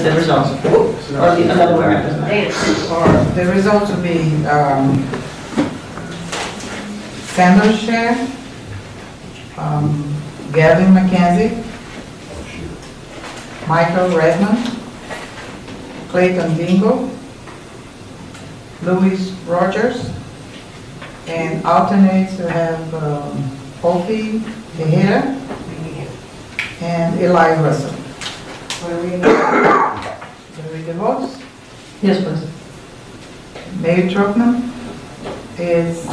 the results? Or the another way, doesn't matter. The results will be Sanders Chair, Gavin McKenzie, Michael Redmond, Clayton Dingle, Louis Rogers, and alternates to have Opie Tejeda and Eli Russell. What are we going to read the votes? Yes, please. Mayor Truckman is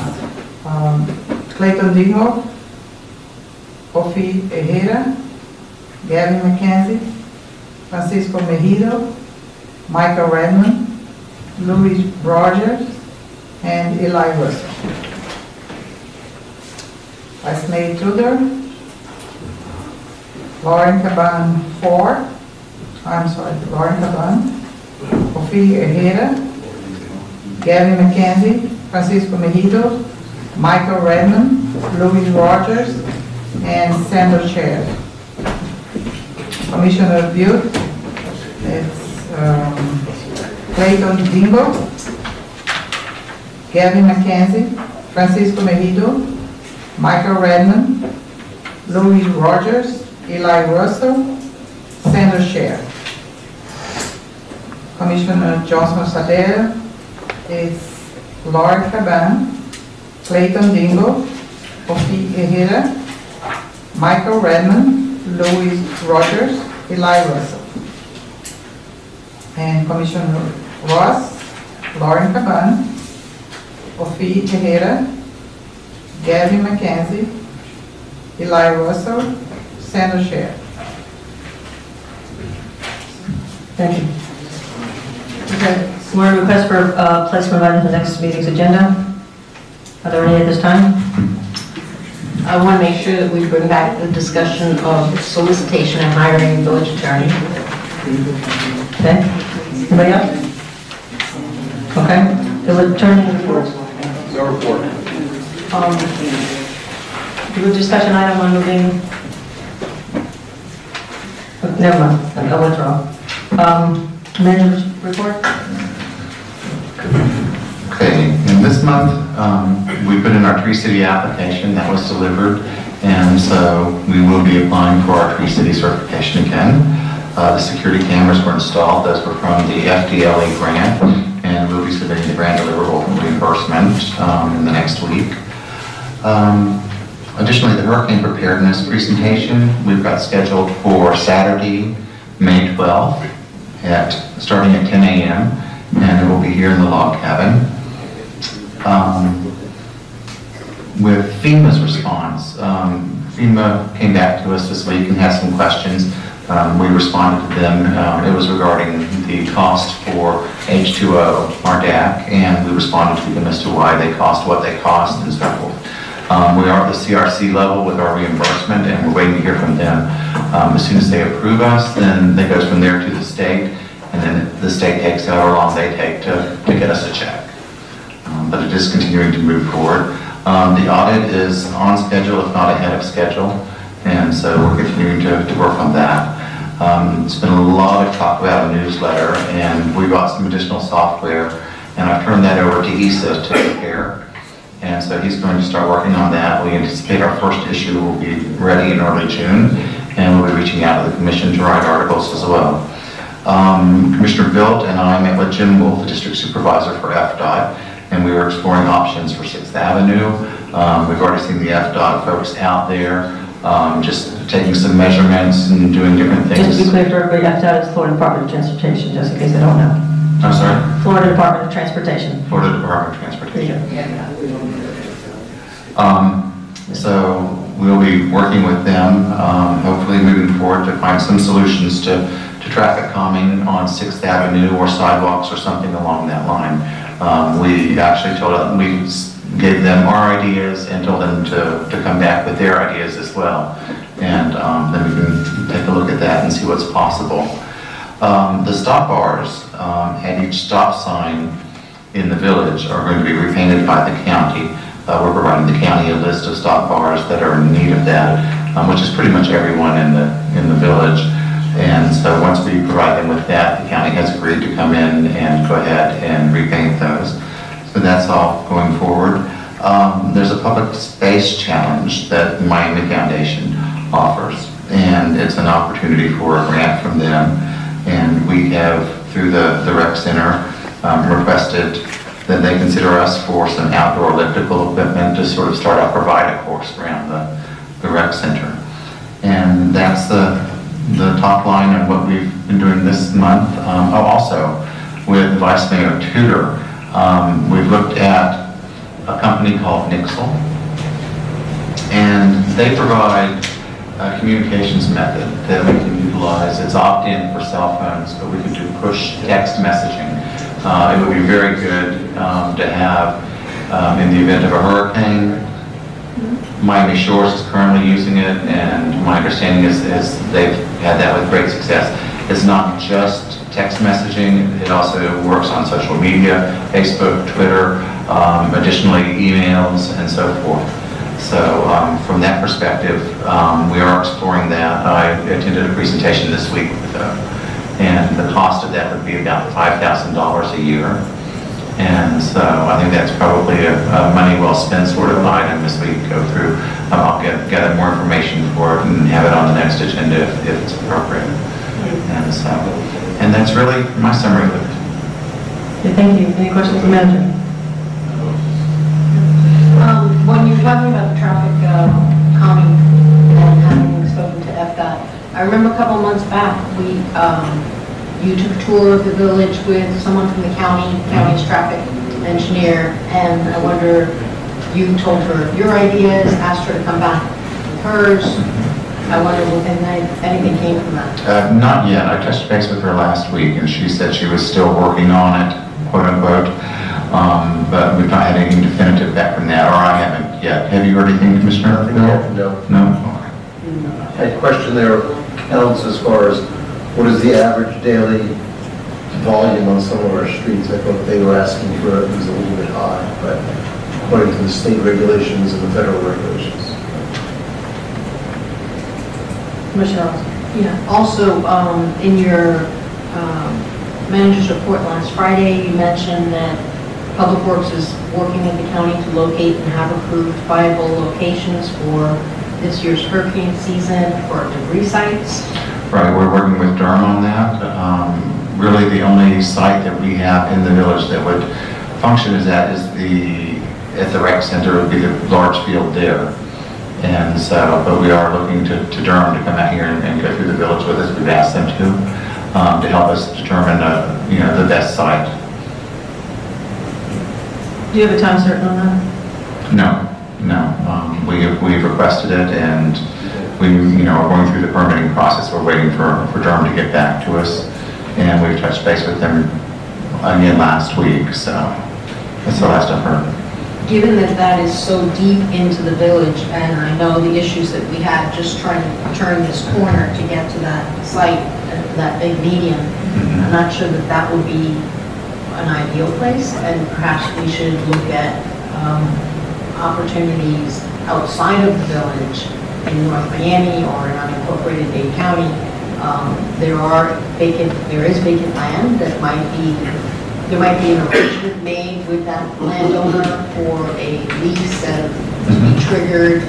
Clayton Dingle, Opie Tejeda, Gavin McKenzie, Francisco Mejido, Michael Redmond, Louis Rogers, and Eli Russell. Vice Mayor Tudor, Lauren Caban Lauren Caban, Opie Tejeda, Gavin McKenzie, Francisco Mejido, Michael Redmond, Louis Rogers, and Sandra Chair. Commissioner Butte, it's Clayton Dingle, Gavin McKenzie, Francisco Mejido, Michael Redmond, Louis Rogers, Eli Russell, Sandra Chair. Commissioner Johnson Sadea is Laura Caban, Clayton Dingle, Opie Tejeda, Michael Redmond, Louis Rogers, Eli Russell. And Commissioner Ross, Lauren Caban, Opie Tejeda, Gavin McKenzie, Eli Russell, Sandra Chair. Thank you. Okay, we're request for placement on the next meeting's agenda. Are there any at this time? I want to make sure that we bring back the discussion of solicitation and hiring village attorney. Okay. Anybody else? Okay. The attorney report. No report. Do a discussion item on moving. Never mind. I'll withdraw. Manager's report. Okay, and this month we put in our Tree City application that was delivered, and so we will be applying for our Tree City certification again. The security cameras were installed. Those were from the FDLE grant, and we'll be submitting the grant deliverable reimbursement in the next week. Additionally, the hurricane preparedness presentation we've got scheduled for Saturday, May 12th, starting at 10 a.m. and it will be here in the log cabin. With FEMA's response, FEMA came back to us this week and had some questions. We responded to them. It was regarding the cost for H2O, our DAC, and we responded to them as to why they cost what they cost and so forth. We are at the CRC level with our reimbursement, and we're waiting to hear from them. As soon as they approve us, then it goes from there to the state, and then the state takes however long they take to get us a check. But it is continuing to move forward. The audit is on schedule, if not ahead of schedule, and so we're continuing to work on that. It's been a lot of talk about a newsletter, and we bought some additional software, and I've turned that over to Issa to prepare. And so he's going to start working on that. We anticipate our first issue will be ready in early June, and we'll be reaching out to the commission to write articles as well. Commissioner Bilt and I met with Jim Wolf, the district supervisor for FDOT, and we were exploring options for 6th Avenue. We've already seen the FDOT folks out there, just taking some measurements and doing different things. Just to be clear for everybody, FDOT is Florida Department of Transportation, just in case they don't know. I'm sorry? Florida Department of Transportation. Florida Department of Transportation. So we'll be working with them, hopefully moving forward to find some solutions to traffic calming on 6th Avenue or sidewalks or something along that line. We actually we gave them our ideas and told them to come back with their ideas as well. And then we can take a look at that and see what's possible. The stop bars at each stop sign in the village are going to be repainted by the county. We're providing the county a list of stop bars that are in need of that, which is pretty much everyone in the village. And so once we provide them with that, the county has agreed to come in and go ahead and repaint those. So that's all going forward. There's a public space challenge that the Miami Foundation offers, and it's an opportunity for a grant from them. And we have, through the rec center, requested that they consider us for some outdoor elliptical equipment to sort of start out, provide a course around the rec center. And that's the top line on what we've been doing this month. Also, with Vice Mayor Tudor, we've looked at a company called Nixle, and they provide a communications method that we can utilize. It's opt-in for cell phones, but we can do push text messaging. It would be very good to have in the event of a hurricane. Miami Shores is currently using it, and my understanding is they've had that with great success. It's not just text messaging, it also works on social media, Facebook, Twitter, additionally emails, and so forth. So from that perspective, we are exploring that. I attended a presentation this week with them, and the cost of that would be about $5,000 a year. And so I think that's probably a money well spent sort of item as we go through. I'll gather more information for it and have it on the next agenda if it's appropriate. And that's really my summary of it. Okay, thank you. Any questions for the manager? When you're talking about the traffic calming and having spoken to FDOT, I remember a couple months back, you took a tour of the village with someone from the county's traffic engineer, and I wonder, you told her your ideas, asked her to come back with hers. I wonder if anything came from that. Not yet. I touched base with her last week, and she said she was still working on it, quote unquote. But we've not had anything definitive back from that, or I haven't yet. Have you heard anything, Commissioner? No. No? I had a question there, counts as far as what is the average daily volume on some of our streets. I thought they were asking for it was a little bit high, but according to the state regulations and the federal regulations. Michelle? Yeah. Also, in your manager's report last Friday, you mentioned that Public Works is working with the county to locate and have approved viable locations for this year's hurricane season for debris sites. Right, we're working with Durham on that. Really the only site that we have in the village that would function as that is at the rec center would be the large field there. And so, but we are looking to Durham to come out here and go through the village with us. We've asked them to help us determine the best site. Do you have a time certain on that? No. We've requested it, and we are going through the permitting process. We're waiting for Durham to get back to us, and we've touched base with them again last week. So that's the last I've heard. Given that that is so deep into the village, and I know the issues that we had just trying to turn this corner to get to that site, that big median, I'm not sure that that would be an ideal place, and perhaps we should look at opportunities outside of the village in North Miami or in unincorporated Dade County. There is vacant land that there might be an arrangement made with that landowner for a lease that would be triggered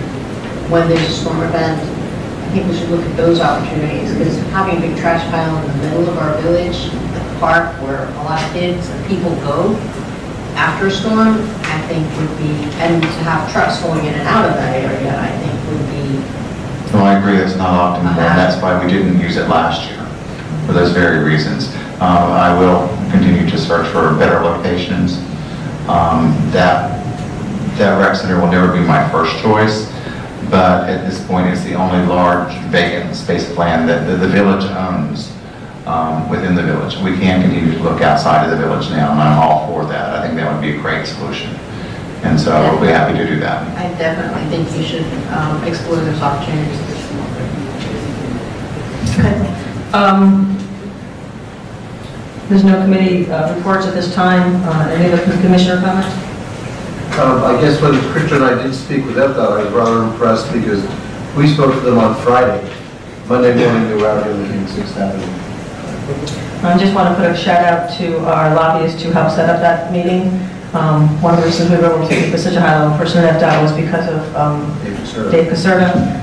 when there's a storm event. I think we should look at those opportunities, because having a big trash pile in the middle of our village, the park where a lot of kids and people go after a storm, I think would be, and to have trucks going in and out of that area, I think would be. Well, I agree, it's not optimal, and that's why we didn't use it last year, for those very reasons. I will continue to search for better locations. That rec center will never be my first choice, but at this point it's the only large vacant space of land that the village owns within the village. We can continue to look outside of the village now, and I'm all for that. I think that would be a great solution. And so I'll be happy to do that. I definitely think you should explore those opportunities. Okay. There's no committee reports at this time. Any other commissioner comments? I guess when Christian and I did speak with FDOT, I was rather impressed because we spoke to them on Friday, Monday morning, they were out here looking at 6th Avenue. I just want to put a shout out to our lobbyists who helped set up that meeting. One of the reasons we were able to keep it such a high level person left out was because of Dave Caserta.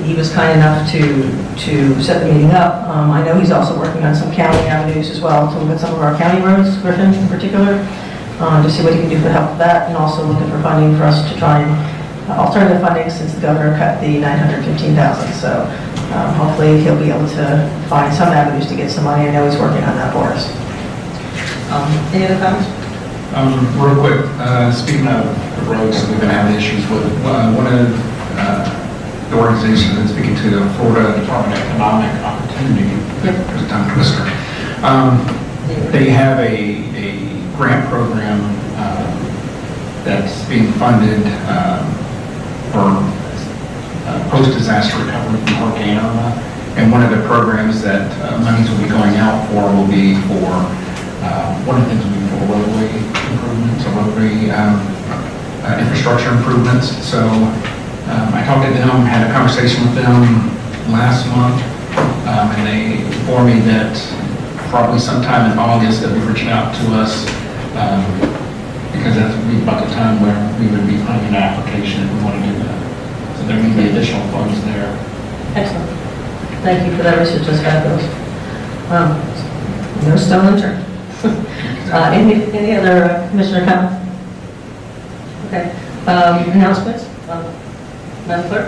He was kind enough to set the meeting up. I know he's also working on some county avenues as well, to look at some of our county roads, Griffin in particular, to see what he can do for help with that, and also looking for funding for us to try and alternative funding since the governor cut the $915,000. So hopefully he'll be able to find some avenues to get some money. I know he's working on that for us. Any other comments? Real quick, speaking of roads that we've been having issues with, one of the organizations that's speaking to the Florida Department of Economic Opportunity, there's a tongue twister, they have a grant program that's being funded for post-disaster recovery from Hurricane Irma. And one of the programs that monies will be going out for will be for, one of the things will be for roadway improvements or roadway infrastructure improvements. So I talked to them, had a conversation with them last month, and they informed me that probably sometime in August they'll be reaching out to us because that would be about the time where we would be putting in an application if we want to do that. So there may be additional funds there. Excellent. Thank you for that research. That's fabulous. No stone unturned. Any other commissioner comment? Okay. Announcements? Madam Clerk?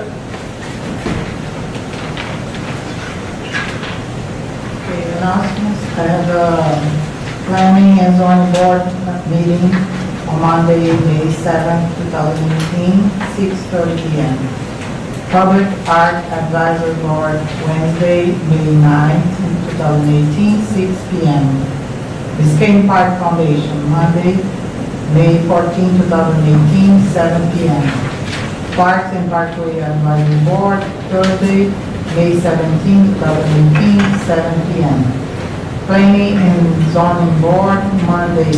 Okay, announcements. I have a planning and zoning board meeting on Monday, May 7th, 2018, 6:30 p.m. Public Art Advisory Board, Wednesday, May 9th, 2018, 6 p.m. Biscayne Park Foundation, Monday, May 14, 2018, 7 p.m. Parks and Parkway Advisory Board, Thursday, May 17, 2018, 7 p.m. Planning and Zoning Board, Monday,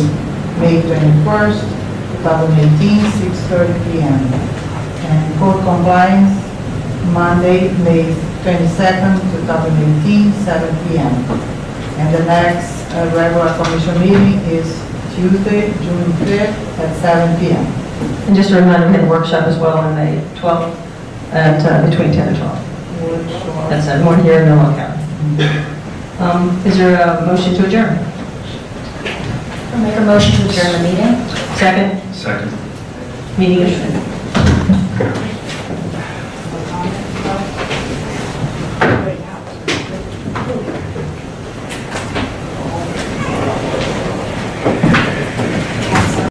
May 21st, 2018, 6:30 p.m. And Code Compliance, Monday, May 22nd, 2018, 7 p.m. And the next regular commission meeting is Tuesday, June 5th at 7 p.m. And just a reminder, we had a workshop as well on May 12th at between 10 and 12. That's at one here in Milwaukee County. Is there a motion to adjourn? I'll make a motion to adjourn the meeting. Second? Second. Meeting adjourned.